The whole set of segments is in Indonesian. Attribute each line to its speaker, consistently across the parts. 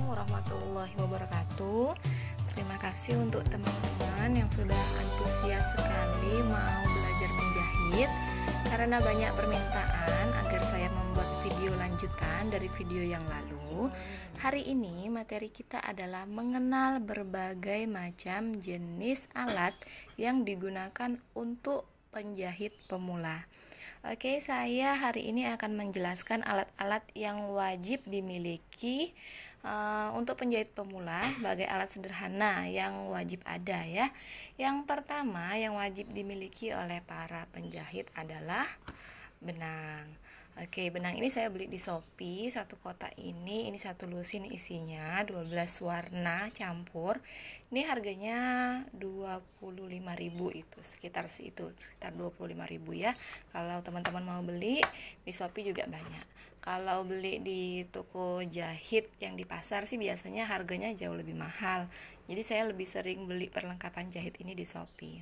Speaker 1: warahmatullahi wabarakatuh. Terima kasih untuk teman-teman yang sudah antusias sekali mau belajar menjahit. Karena banyak permintaan agar saya membuat video lanjutan dari video yang lalu, hari ini materi kita adalah mengenal berbagai macam jenis alat yang digunakan untuk penjahit pemula. Oke, saya hari ini akan menjelaskan alat-alat yang wajib dimiliki untuk penjahit pemula sebagai alat sederhana yang wajib ada ya. Yang pertama yang wajib dimiliki oleh para penjahit adalah benang. Oke, benang ini saya beli di Shopee, satu kotak ini satu lusin isinya 12 warna campur. Ini harganya 25.000 itu, sekitar 25.000 ya. Kalau teman-teman mau beli di Shopee juga banyak. Kalau beli di toko jahit yang di pasar sih biasanya harganya jauh lebih mahal. Jadi saya lebih sering beli perlengkapan jahit ini di Shopee.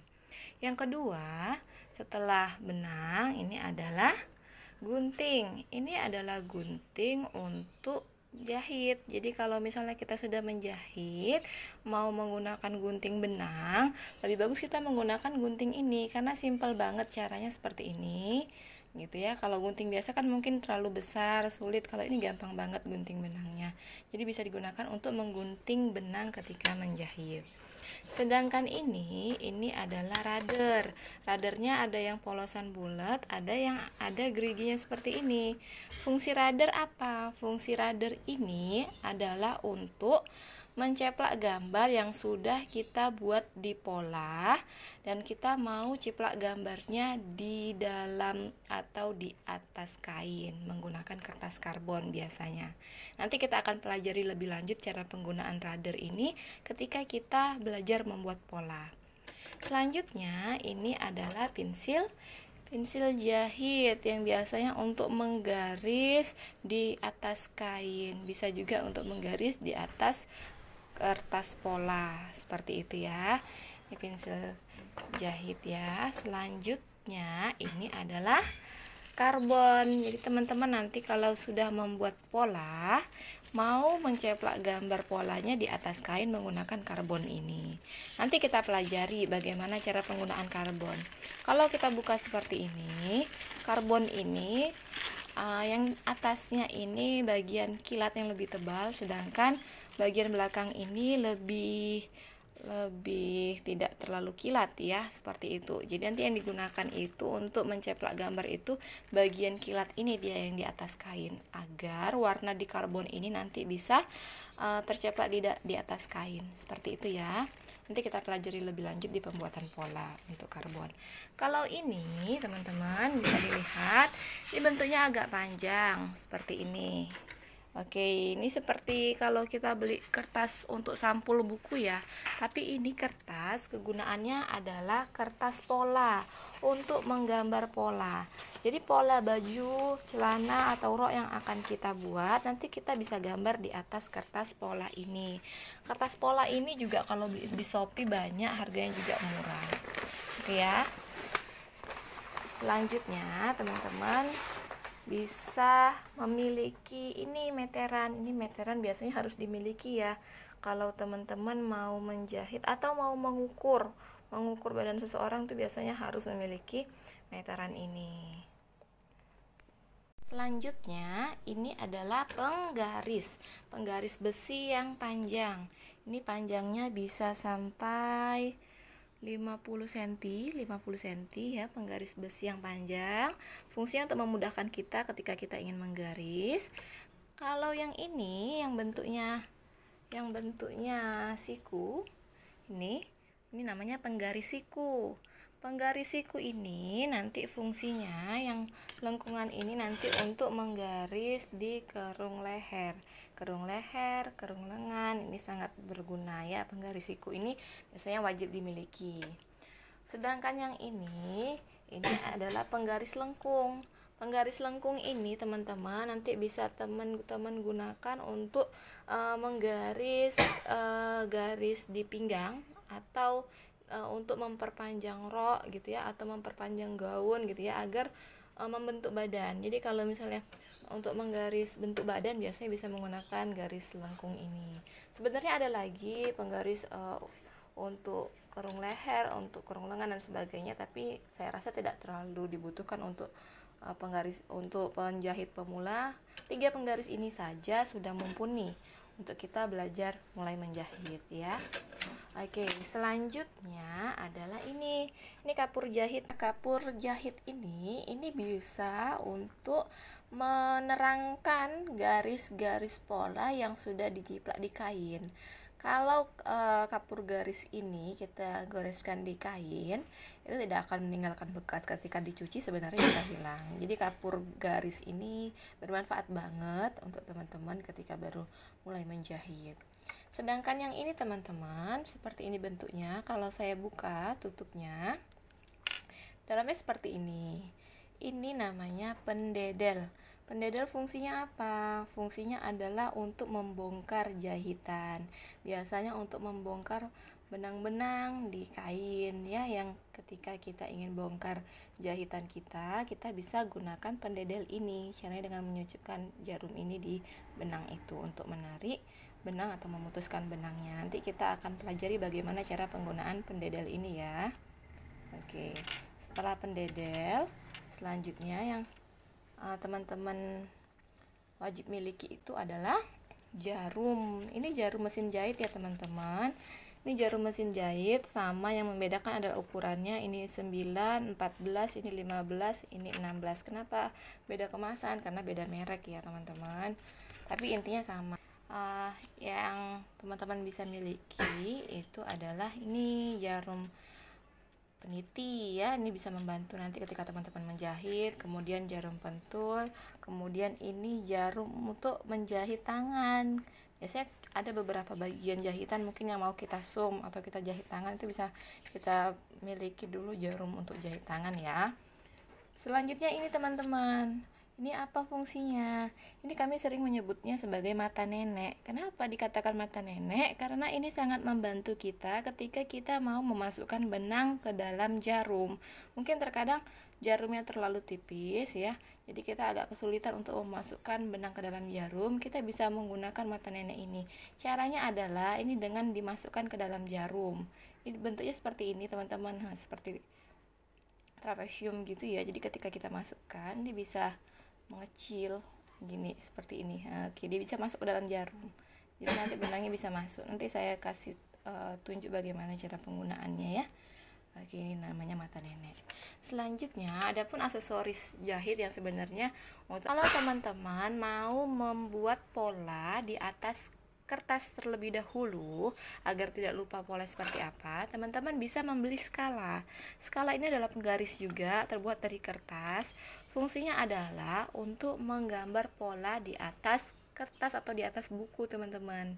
Speaker 1: Yang kedua, setelah benang ini adalah gunting. Ini adalah gunting untuk jahit. Jadi kalau misalnya kita sudah menjahit, mau menggunakan gunting benang, lebih bagus kita menggunakan gunting ini karena simpel banget caranya seperti ini. Gitu ya. Kalau gunting biasa kan mungkin terlalu besar, sulit. Kalau ini gampang banget gunting benangnya. Jadi bisa digunakan untuk menggunting benang ketika menjahit. Sedangkan ini adalah rader. Radernya ada yang polosan bulat, ada yang ada geriginya seperti ini. Fungsi rader apa? Fungsi rader ini adalah untuk menceplak gambar yang sudah kita buat di pola dan kita mau ciplak gambarnya di dalam atau di atas kain menggunakan kertas karbon biasanya. Nanti kita akan pelajari lebih lanjut cara penggunaan rader ini ketika kita belajar membuat pola. Selanjutnya ini adalah pensil jahit yang biasanya untuk menggaris di atas kain, bisa juga untuk menggaris di atas kertas pola seperti itu ya. Ini pensil jahit ya. Selanjutnya ini adalah karbon. Jadi teman-teman nanti kalau sudah membuat pola, mau menceplak gambar polanya di atas kain menggunakan karbon ini. Nanti kita pelajari bagaimana cara penggunaan karbon. Kalau kita buka seperti ini, karbon ini yang atasnya ini bagian kilat yang lebih tebal, sedangkan bagian belakang ini lebih tidak terlalu kilat ya, seperti itu. Jadi nanti yang digunakan itu untuk menceplak gambar itu bagian kilat ini dia yang di atas kain, agar warna di karbon ini nanti bisa terceplak di atas kain, seperti itu ya. Nanti kita pelajari lebih lanjut di pembuatan pola untuk karbon. Kalau ini teman-teman bisa dilihat, ini bentuknya agak panjang seperti ini. Oke, ini seperti kalau kita beli kertas untuk sampul buku ya. Tapi ini kertas kegunaannya adalah kertas pola untuk menggambar pola. Jadi pola baju, celana atau rok yang akan kita buat nanti kita bisa gambar di atas kertas pola ini. Kertas pola ini juga kalau di Shopee banyak, harganya juga murah. Oke ya. Selanjutnya teman-teman bisa memiliki ini meteran. Ini meteran biasanya harus dimiliki ya kalau teman-teman mau menjahit atau mau mengukur badan seseorang, tuh biasanya harus memiliki meteran ini. Selanjutnya ini adalah penggaris besi yang panjang. Ini panjangnya bisa sampai 50 cm ya, penggaris besi yang panjang. Fungsinya untuk memudahkan kita ketika kita ingin menggaris. Kalau yang ini yang bentuknya siku, ini namanya penggaris siku. Penggaris siku ini nanti fungsinya yang lengkungan ini nanti untuk menggaris di kerung leher, kerung lengan. Ini sangat berguna ya, penggaris siku ini biasanya wajib dimiliki. Sedangkan yang ini adalah penggaris lengkung. Penggaris lengkung ini teman-teman nanti bisa teman-teman gunakan untuk menggaris garis di pinggang atau untuk memperpanjang rok gitu ya, atau memperpanjang gaun gitu ya, agar membentuk badan. Jadi kalau misalnya untuk menggaris bentuk badan biasanya bisa menggunakan garis lengkung ini. Sebenarnya ada lagi penggaris untuk kerung leher, untuk kerung lengan dan sebagainya, tapi saya rasa tidak terlalu dibutuhkan untuk penggaris untuk penjahit pemula. 3 penggaris ini saja sudah mumpuni untuk kita belajar mulai menjahit ya. Oke, selanjutnya adalah ini kapur jahit. Kapur jahit ini bisa untuk menerangkan garis-garis pola yang sudah dijiplak di kain. Kalau kapur garis ini kita goreskan di kain, itu tidak akan meninggalkan bekas, ketika dicuci sebenarnya bisa hilang. Jadi kapur garis ini bermanfaat banget untuk teman-teman ketika baru mulai menjahit. Sedangkan yang ini teman-teman, seperti ini bentuknya. Kalau saya buka tutupnya, dalamnya seperti ini. Ini namanya pendedel. Pendedel fungsinya apa? Fungsinya adalah untuk membongkar jahitan. Biasanya untuk membongkar benang-benang di kain ya, yang ketika kita ingin bongkar jahitan kita bisa gunakan pendedel ini. Caranya dengan menyucupkan jarum ini di benang itu untuk menarik benang atau memutuskan benangnya. Nanti kita akan pelajari bagaimana cara penggunaan pendedel ini ya. Oke, setelah pendedel, selanjutnya yang teman-teman wajib miliki itu adalah jarum. Ini jarum mesin jahit ya teman-teman. Ini jarum mesin jahit, sama yang membedakan adalah ukurannya. Ini 9, 14, ini 15, ini 16. Kenapa beda kemasan? Karena beda merek ya teman-teman. Tapi intinya sama. Yang teman-teman bisa miliki itu adalah ini jarum peniti ya, ini bisa membantu nanti ketika teman-teman menjahit. Kemudian jarum pentul, kemudian ini jarum untuk menjahit tangan. Biasanya ada beberapa bagian jahitan mungkin yang mau kita zoom atau kita jahit tangan, itu bisa kita miliki dulu jarum untuk jahit tangan ya. Selanjutnya ini teman-teman, ini apa fungsinya? Ini kami sering menyebutnya sebagai mata nenek. Kenapa dikatakan mata nenek? Karena ini sangat membantu kita ketika kita mau memasukkan benang ke dalam jarum. Mungkin terkadang jarumnya terlalu tipis ya, jadi kita agak kesulitan untuk memasukkan benang ke dalam jarum. Kita bisa menggunakan mata nenek ini. Caranya adalah ini dengan dimasukkan ke dalam jarum. Ini bentuknya seperti ini teman-teman, seperti trapesium gitu ya. Jadi ketika kita masukkan, ini bisa mengecil gini seperti ini. Oke, dia bisa masuk ke dalam jarum. Jadi nanti benangnya bisa masuk. Nanti saya kasih tunjuk bagaimana cara penggunaannya ya. Oke, ini namanya mata nenek. Selanjutnya adapun aksesoris jahit yang sebenarnya kalau teman-teman mau membuat pola di atas kertas terlebih dahulu agar tidak lupa pola seperti apa, teman-teman bisa membeli skala. Skala ini adalah penggaris juga, terbuat dari kertas. Fungsinya adalah untuk menggambar pola di atas kertas atau di atas buku teman-teman.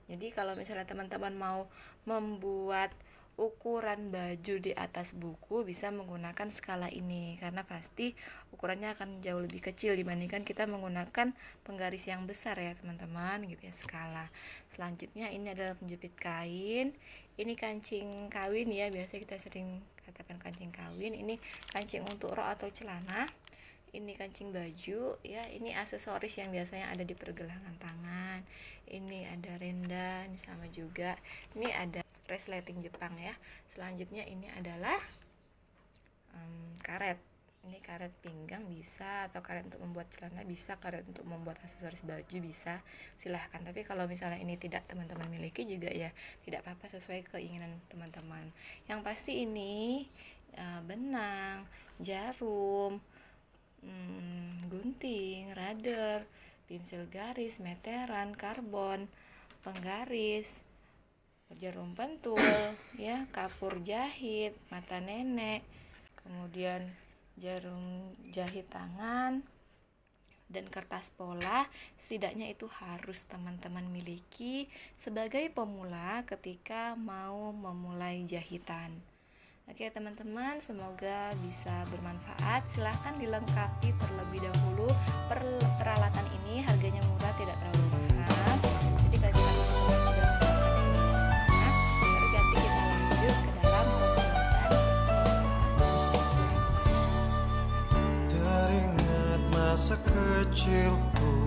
Speaker 1: Jadi kalau misalnya teman-teman mau membuat ukuran baju di atas buku, bisa menggunakan skala ini, karena pasti ukurannya akan jauh lebih kecil dibandingkan kita menggunakan penggaris yang besar ya teman-teman gitu ya, skala. Selanjutnya ini adalah penjepit kain. Ini kancing kawin ya, biasa kita sering katakan kancing kawin. Ini kancing untuk rok atau celana. Ini kancing baju ya, ini aksesoris yang biasanya ada di pergelangan tangan. Ini ada renda, ini sama juga. Ini ada resleting Jepang ya. Selanjutnya ini adalah karet. Ini karet pinggang bisa, atau karet untuk membuat celana bisa, karet untuk membuat aksesoris baju bisa, silahkan. Tapi kalau misalnya ini tidak teman-teman miliki juga ya tidak apa-apa, sesuai keinginan teman-teman. Yang pasti ini benang, jarum, gunting, radar, pensil garis, meteran, karbon, penggaris, jarum pentul ya, kapur jahit, mata nenek, kemudian jarum jahit tangan, dan kertas pola. Setidaknya itu harus teman-teman miliki sebagai pemula ketika mau memulai jahitan. Oke teman-teman, semoga bisa bermanfaat. Silahkan dilengkapi terlebih dahulu. Peralatan ini harganya murah, tidak terlalu mahal. Jadi kalau kita sudah menggunakan semuanya, baru nanti kita lanjut ke dalam pembuatan.
Speaker 2: kecilku.